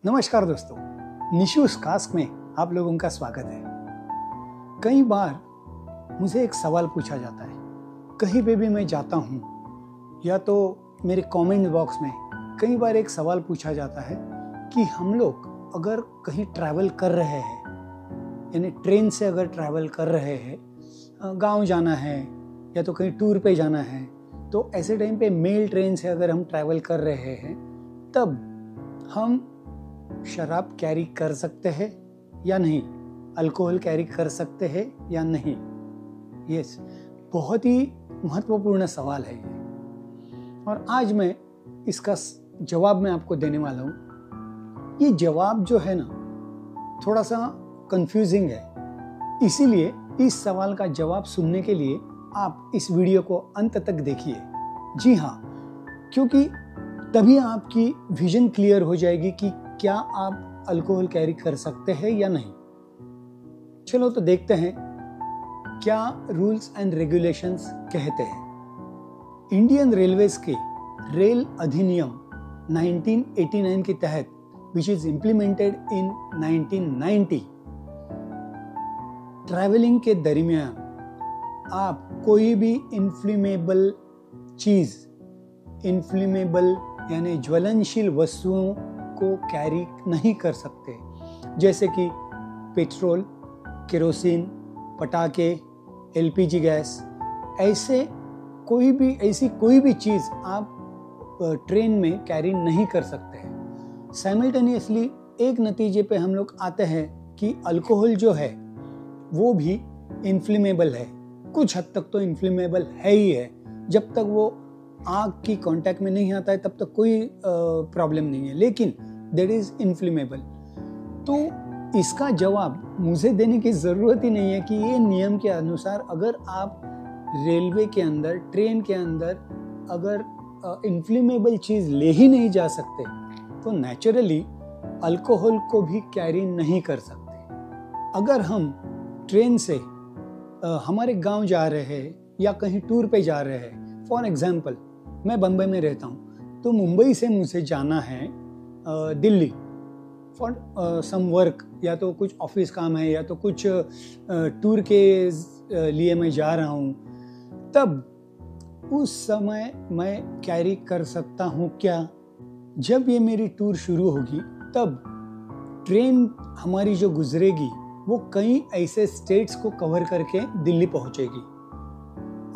नमस्कार दोस्तों, निशूस कास्ट में आप लोगों का स्वागत है। कई बार मुझे एक सवाल पूछा जाता है, कहीं पे भी मैं जाता हूँ या तो मेरे कमेंट बॉक्स में कई बार एक सवाल पूछा जाता है कि हम लोग अगर कहीं ट्रैवल कर रहे हैं, यानी ट्रेन से अगर ट्रैवल कर रहे हैं, गांव जाना है या तो कहीं टूर पे जाना है, तो ऐसे टाइम पे मेल ट्रेन से अगर हम ट्रैवल कर रहे हैं तब हम शराब कैरी कर सकते हैं या नहीं, अल्कोहल कैरी कर सकते हैं या नहीं। यस, बहुत ही महत्वपूर्ण सवाल है ये, और आज मैं इसका जवाब मैं आपको देने वाला हूँ। ये जवाब जो है ना, थोड़ा सा कंफ्यूजिंग है, इसीलिए इस सवाल का जवाब सुनने के लिए आप इस वीडियो को अंत तक देखिए। जी हाँ, क्योंकि तभी आपकी विजन क्लियर हो जाएगी कि क्या आप अल्कोहल कैरी कर सकते हैं या नहीं। चलो तो देखते हैं क्या रूल्स एंड रेगुलेशंस कहते हैं। इंडियन रेलवेज के रेल अधिनियम 1989 के तहत, which is implemented in 1990, travelling के दरमियान आप कोई भी इन्फ्लेमेबल चीज, इन्फ्लेमेबल यानी ज्वलनशील वस्तुओं को कैरी नहीं कर सकते, जैसे कि पेट्रोल, केरोसिन, पटाखे, एलपीजी गैस। ऐसी कोई भी चीज़ आप ट्रेन में कैरी नहीं कर सकते हैं। साइमल्टेनियसली एक नतीजे पे हम लोग आते हैं कि अल्कोहल जो है वो भी इन्फ्लेमेबल है, कुछ हद तक तो इन्फ्लेमेबल है ही है। जब तक वो आग की कांटेक्ट में नहीं आता है तब तक कोई प्रॉब्लम नहीं है, लेकिन दैट इज इन्फ्लेमेबल। तो इसका जवाब मुझे देने की ज़रूरत ही नहीं है कि ये नियम के अनुसार अगर आप रेलवे के अंदर, ट्रेन के अंदर अगर इन्फ्लेमेबल चीज़ ले ही नहीं जा सकते तो नेचुरली अल्कोहल को भी कैरी नहीं कर सकते। अगर हम ट्रेन से हमारे गांव जा रहे हैं या कहीं टूर पे जा रहे हैं, फॉर एग्जांपल मैं बम्बई में रहता हूँ, तो मुंबई से मुझे जाना है दिल्ली फॉर सम वर्क, या तो कुछ ऑफिस काम है या तो कुछ टूर के लिए मैं जा रहा हूँ, तब उस समय मैं कैरी कर सकता हूँ क्या? जब ये मेरी टूर शुरू होगी तब ट्रेन हमारी जो गुजरेगी वो कई ऐसे स्टेट्स को कवर करके दिल्ली पहुँचेगी,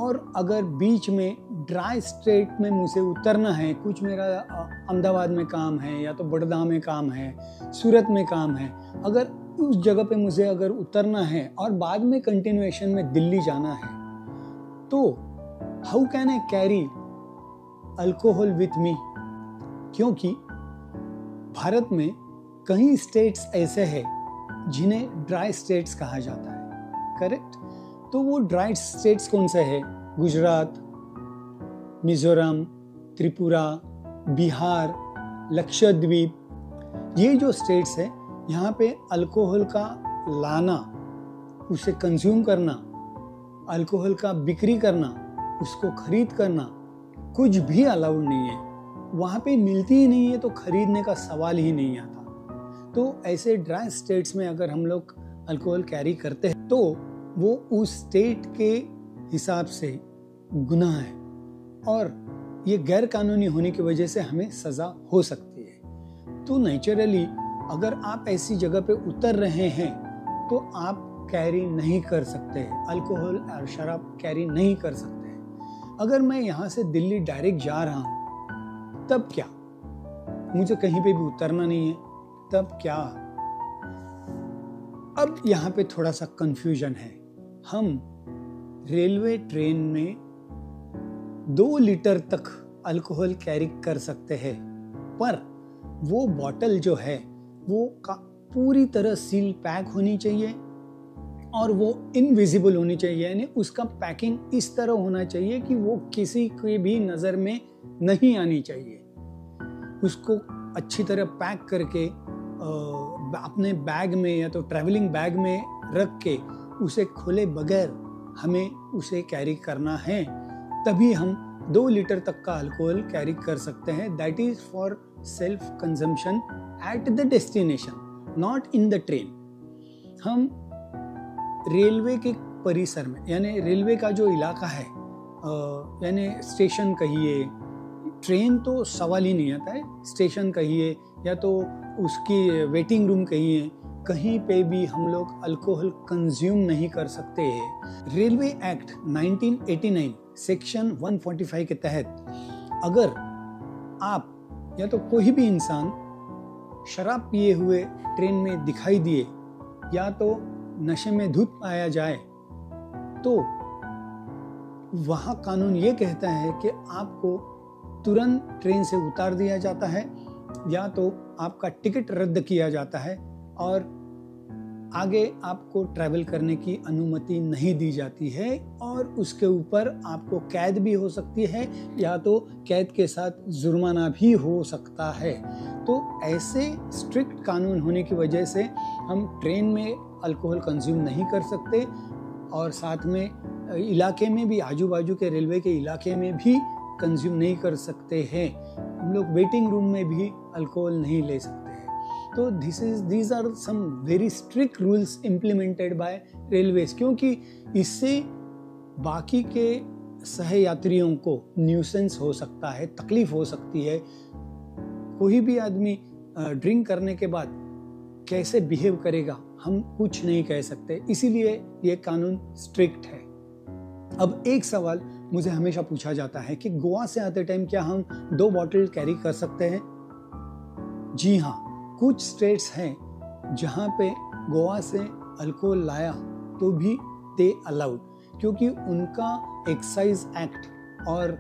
और अगर बीच में ड्राई स्टेट में मुझे उतरना है, कुछ मेरा अहमदाबाद में काम है या तो बड़ौदा में काम है, सूरत में काम है, अगर उस जगह पे मुझे अगर उतरना है और बाद में कंटिन्यूएशन में दिल्ली जाना है, तो how can I carry alcohol with me? क्योंकि भारत में कई स्टेट्स ऐसे हैं जिन्हें ड्राई स्टेट्स कहा जाता है, करेक्ट? तो वो ड्राई स्टेट्स कौन से हैं? गुजरात, मिजोरम, त्रिपुरा, बिहार, लक्षद्वीप। ये जो स्टेट्स हैं, यहाँ पे अल्कोहल का लाना, उसे कंज्यूम करना, अल्कोहल का बिक्री करना, उसको खरीद करना, कुछ भी अलाउड नहीं है। वहाँ पे मिलती ही नहीं है तो खरीदने का सवाल ही नहीं आता। तो ऐसे ड्राई स्टेट्स में अगर हम लोग अल्कोहल कैरी करते हैं तो वो उस स्टेट के हिसाब से गुनाह है, और ये गैर कानूनी होने की वजह से हमें सज़ा हो सकती है। तो नेचुरली अगर आप ऐसी जगह पे उतर रहे हैं तो आप कैरी नहीं कर सकते हैं, अल्कोहल और शराब कैरी नहीं कर सकते हैं। अगर मैं यहाँ से दिल्ली डायरेक्ट जा रहा हूँ तब क्या? मुझे कहीं पे भी उतरना नहीं है, तब क्या? अब यहाँ पे थोड़ा सा कंफ्यूजन है। हम रेलवे ट्रेन में 2 लीटर तक अल्कोहल कैरी कर सकते हैं, पर वो बॉटल जो है वो पूरी तरह सील पैक होनी चाहिए और वो इनविजिबल होनी चाहिए, यानी उसका पैकिंग इस तरह होना चाहिए कि वो किसी की भी नज़र में नहीं आनी चाहिए। उसको अच्छी तरह पैक करके अपने बैग में या तो ट्रैवलिंग बैग में रख के उसे खोले बगैर हमें उसे कैरी करना है, तभी हम लीटर तक का अल्कोहल कैरी कर सकते हैं। That is for self consumption at the destination, not in the train. हम रेलवे के परिसर में, यानी रेलवे का जो इलाका है, यानी स्टेशन कहिए, ट्रेन तो सवाल ही नहीं आता है, स्टेशन कहिए या तो उसकी वेटिंग रूम कहिए, कहीं पे भी हम लोग अल्कोहल कंज्यूम नहीं कर सकते हैं। रेलवे एक्ट 1989 सेक्शन 145 के तहत अगर आप या तो कोई भी इंसान शराब पिए हुए ट्रेन में दिखाई दिए या तो नशे में धुत पाया जाए तो वहाँ कानून ये कहता है कि आपको तुरंत ट्रेन से उतार दिया जाता है या तो आपका टिकट रद्द किया जाता है और आगे आपको ट्रैवल करने की अनुमति नहीं दी जाती है और उसके ऊपर आपको कैद भी हो सकती है या तो कैद के साथ जुर्माना भी हो सकता है। तो ऐसे स्ट्रिक्ट कानून होने की वजह से हम ट्रेन में अल्कोहल कंज्यूम नहीं कर सकते और साथ में इलाके में भी, आजू बाजू के रेलवे के इलाके में भी कंज्यूम नहीं कर सकते हैं। हम लोग वेटिंग रूम में भी अल्कोहल नहीं ले सकते हैं। तो these are some very strict rules implemented by railways, क्योंकि इससे बाकी के सहयात्रियों को न्यूसेंस हो सकता है, तकलीफ हो सकती है। कोई भी आदमी ड्रिंक करने के बाद कैसे बिहेव करेगा हम कुछ नहीं कह सकते, इसीलिए ये कानून स्ट्रिक्ट है। अब एक सवाल मुझे हमेशा पूछा जाता है कि गोवा से आते टाइम क्या हम 2 बॉटल कैरी कर सकते हैं? जी हाँ, कुछ स्टेट्स हैं जहाँ पे गोवा से अल्कोहल लाया तो भी दे अलाउड, क्योंकि उनका एक्साइज एक्ट और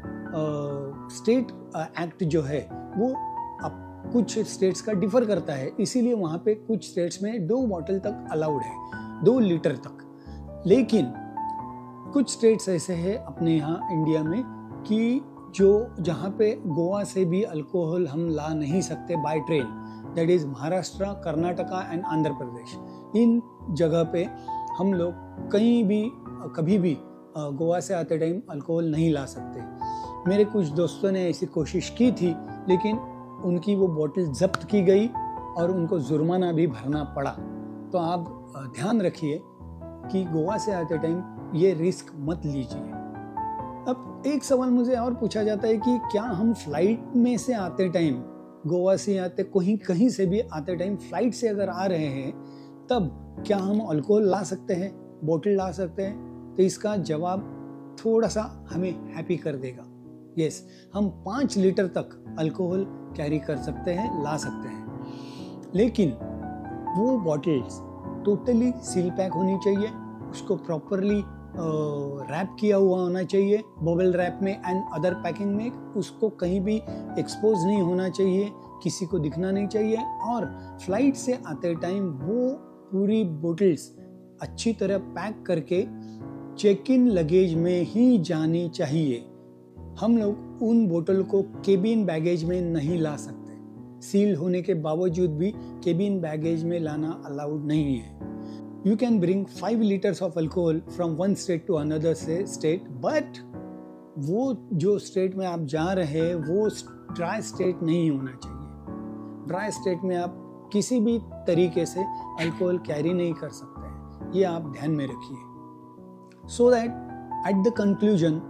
स्टेट एक्ट जो है वो कुछ स्टेट्स का डिफर करता है, इसीलिए वहाँ पे कुछ स्टेट्स में 2 बॉटल तक अलाउड है, 2 लीटर तक। लेकिन कुछ स्टेट्स ऐसे हैं अपने यहाँ इंडिया में कि जहाँ पे गोवा से भी अल्कोहल हम ला नहीं सकते by train, that is Maharashtra, Karnataka and Andhra Pradesh. इन जगह पे हम लोग कहीं भी कभी भी गोवा से आते टाइम अल्कोहल नहीं ला सकते। मेरे कुछ दोस्तों ने ऐसी कोशिश की थी लेकिन उनकी वो बोतल जब्त की गई और उनको जुर्माना भी भरना पड़ा। तो आप ध्यान रखिए कि गोवा से आते टाइम ये रिस्क मत लीजिए। अब एक सवाल मुझे और पूछा जाता है कि क्या हम फ्लाइट में से आते टाइम, गोवा से आते कहीं से भी आते टाइम फ्लाइट से अगर आ रहे हैं तब क्या हम अल्कोहल ला सकते हैं, बोतल ला सकते हैं? तो इसका जवाब थोड़ा सा हमें हैप्पी कर देगा। यस, हम 5 लीटर तक अल्कोहल कैरी कर सकते हैं, ला सकते हैं, लेकिन वो बॉटल्स टोटली सील पैक होनी चाहिए, उसको प्रॉपरली रैप किया हुआ होना चाहिए, बबल रैप में एंड अदर पैकिंग में। उसको कहीं भी एक्सपोज नहीं होना चाहिए, किसी को दिखना नहीं चाहिए। और फ्लाइट से आते टाइम वो पूरी बोतल्स अच्छी तरह पैक करके चेक इन लगेज में ही जानी चाहिए। हम लोग उन बोतल को केबिन बैगेज में नहीं ला सकते, सील होने के बावजूद भी केबिन बैगेज में लाना अलाउड नहीं है। You can bring 5 liters of alcohol from one state to another state, but वो जो स्टेट में आप जा रहे हैं वो ड्राई स्टेट नहीं होना चाहिए। ड्राई स्टेट में आप किसी भी तरीके से अल्कोहल कैरी नहीं कर सकते हैं, ये आप ध्यान में रखिए। So that at the conclusion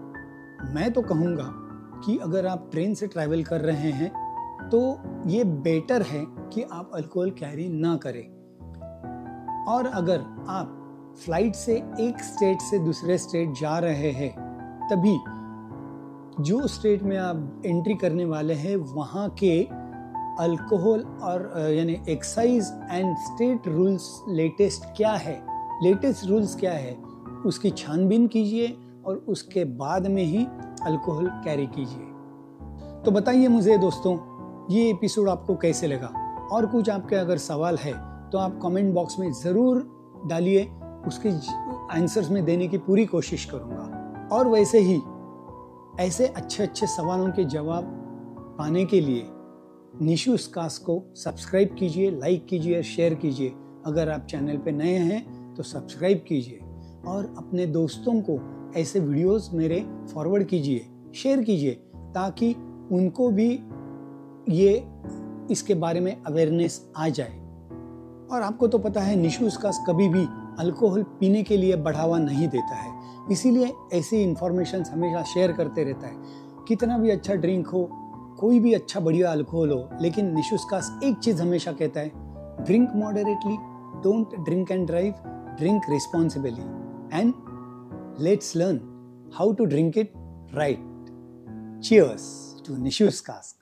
मैं तो कहूँगा कि अगर आप ट्रेन से ट्रैवल कर रहे हैं तो ये बेटर है कि आप अल्कोहल कैरी ना करें। और अगर आप फ्लाइट से एक स्टेट से दूसरे स्टेट जा रहे हैं तभी जो स्टेट में आप एंट्री करने वाले हैं वहाँ के अल्कोहल और यानी excise and state rules latest rules क्या है उसकी छानबीन कीजिए और उसके बाद में ही अल्कोहल कैरी कीजिए। तो बताइए मुझे दोस्तों, ये एपिसोड आपको कैसे लगा? और कुछ आपके अगर सवाल है तो आप कमेंट बॉक्स में ज़रूर डालिए, उसके आंसर्स में देने की पूरी कोशिश करूँगा। और वैसे ही ऐसे अच्छे सवालों के जवाब पाने के लिए निशूस कास्ट को सब्सक्राइब कीजिए, लाइक कीजिए, शेयर कीजिए। अगर आप चैनल पे नए हैं तो सब्सक्राइब कीजिए और अपने दोस्तों को ऐसे वीडियोस मेरे फॉरवर्ड कीजिए शेयर कीजिए ताकि उनको भी ये इसके बारे में अवेयरनेस आ जाए। और आपको तो पता है निशुस्कास कभी भी अल्कोहल पीने के लिए बढ़ावा नहीं देता है, इसीलिए ऐसी इंफॉर्मेशन हमेशा शेयर करते रहता है। कितना भी अच्छा ड्रिंक हो, कोई भी अच्छा बढ़िया अल्कोहल हो, लेकिन निशुस्कास एक चीज हमेशा कहता है, drink moderately, don't drink and drive, drink responsibly, and let's learn how to drink it right. Cheers to Nishu's Cask.